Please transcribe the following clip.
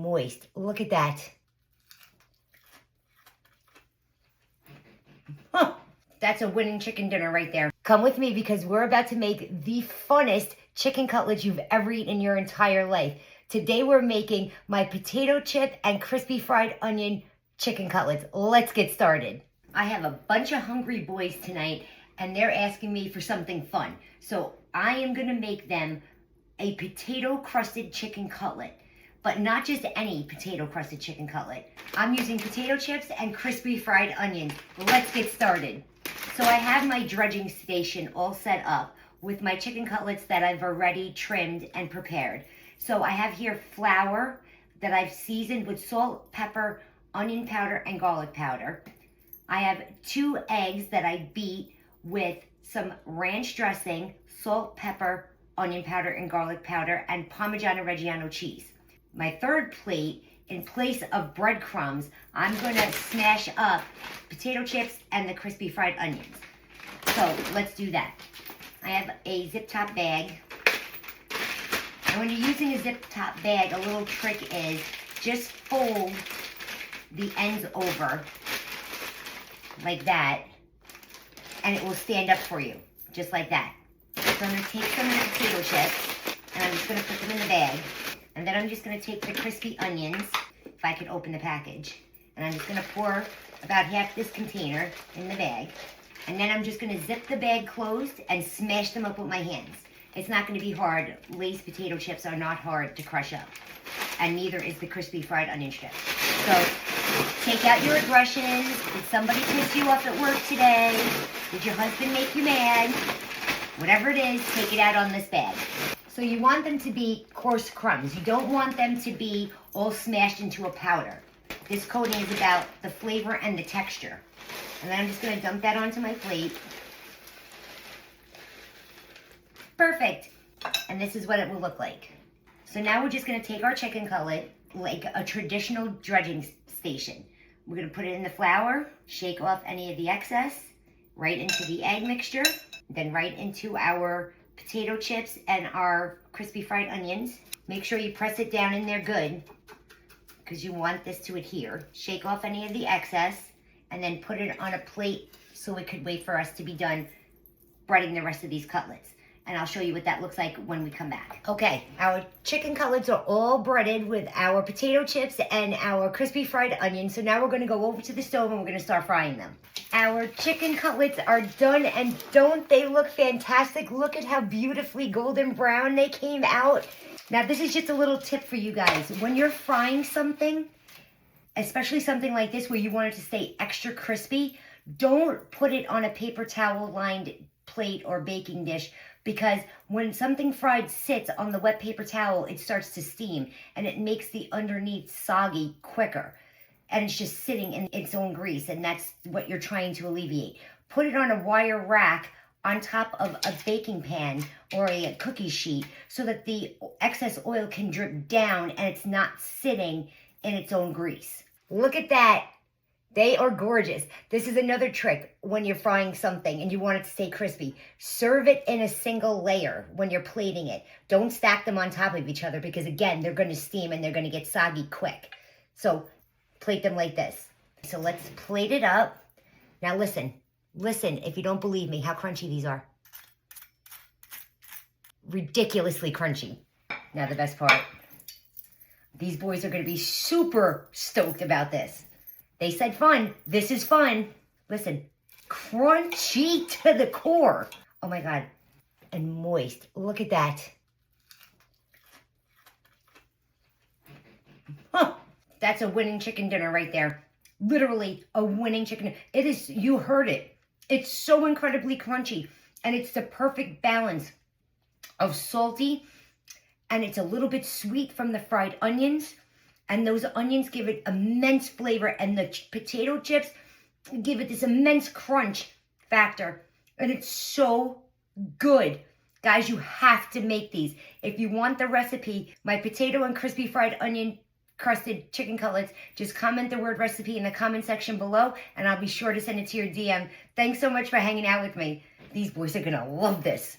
moist. Look at that. Huh. That's a winning chicken dinner right there. Come with me because we're about to make the funnest chicken cutlets you've ever eaten in your entire life. Today we're making my potato chip and crispy fried onion chicken cutlets. Let's get started. I have a bunch of hungry boys tonight and they're asking me for something fun. So I am gonna make them a potato crusted chicken cutlet, but not just any potato crusted chicken cutlet. I'm using potato chips and crispy fried onions. Let's get started. So I have my dredging station all set up with my chicken cutlets that I've already trimmed and prepared. So I have here flour that I've seasoned with salt, pepper, onion powder, and garlic powder. I have 2 eggs that I beat with some ranch dressing, salt, pepper, onion powder, and garlic powder, and Parmigiano Reggiano cheese. My third plate, in place of breadcrumbs, I'm gonna smash up potato chips and the crispy fried onions. So let's do that. I have a zip top bag. And when you're using a zip top bag, a little trick is just fold the ends over like that, and it will stand up for you, just like that. So I'm gonna take some of the potato chips, and I'm just gonna put them in the bag. And then I'm just gonna take the crispy onions, if I could open the package, and I'm just gonna pour about half this container in the bag. And then I'm just gonna zip the bag closed and smash them up with my hands. It's not gonna be hard. Lay's potato chips are not hard to crush up. And neither is the crispy fried onion strips. So take out your aggressions. Did somebody piss you off at work today? Did your husband make you mad? Whatever it is, take it out on this bag. So you want them to be coarse crumbs. You don't want them to be all smashed into a powder. This coating is about the flavor and the texture. And then I'm just gonna dump that onto my plate. Perfect. And this is what it will look like. So now we're just gonna take our chicken cutlet like a traditional dredging station. We're gonna put it in the flour, shake off any of the excess, right into the egg mixture, then right into our potato chips and our crispy fried onions. Make sure you press it down in there good because you want this to adhere. Shake off any of the excess and then put it on a plate so it could wait for us to be done breading the rest of these cutlets. And I'll show you what that looks like when we come back. Okay, our chicken cutlets are all breaded with our potato chips and our crispy fried onions. So now we're gonna go over to the stove and we're gonna start frying them. Our chicken cutlets are done, and don't they look fantastic? Look at how beautifully golden brown they came out. Now this is just a little tip for you guys. When you're frying something, especially something like this where you want it to stay extra crispy, don't put it on a paper towel lined plate or baking dish, because when something fried sits on the wet paper towel, it starts to steam and it makes the underneath soggy quicker. And it's just sitting in its own grease, and that's what you're trying to alleviate. Put it on a wire rack on top of a baking pan or a cookie sheet so that the excess oil can drip down and it's not sitting in its own grease. Look at that. They are gorgeous. This is another trick when you're frying something and you want it to stay crispy. Serve it in a single layer when you're plating it. Don't stack them on top of each other because, again, they're going to steam and they're going to get soggy quick. So plate them like this. So let's plate it up. Now listen if you don't believe me, how crunchy these are. Ridiculously crunchy. Now the best part. These boys are going to be super stoked about this. They said fun. This is fun. Listen, crunchy to the core. Oh my God. And moist. Look at that. Huh. That's a winning chicken dinner right there. Literally a winning chicken. It is, you heard it. It's so incredibly crunchy. And it's the perfect balance of salty, and it's a little bit sweet from the fried onions. And those onions give it immense flavor, and the potato chips give it this immense crunch factor. And it's so good. Guys, you have to make these. If you want the recipe, my potato and crispy fried onion crusted chicken cutlets, just comment the word recipe in the comment section below, and I'll be sure to send it to your DM. Thanks so much for hanging out with me. These boys are gonna love this.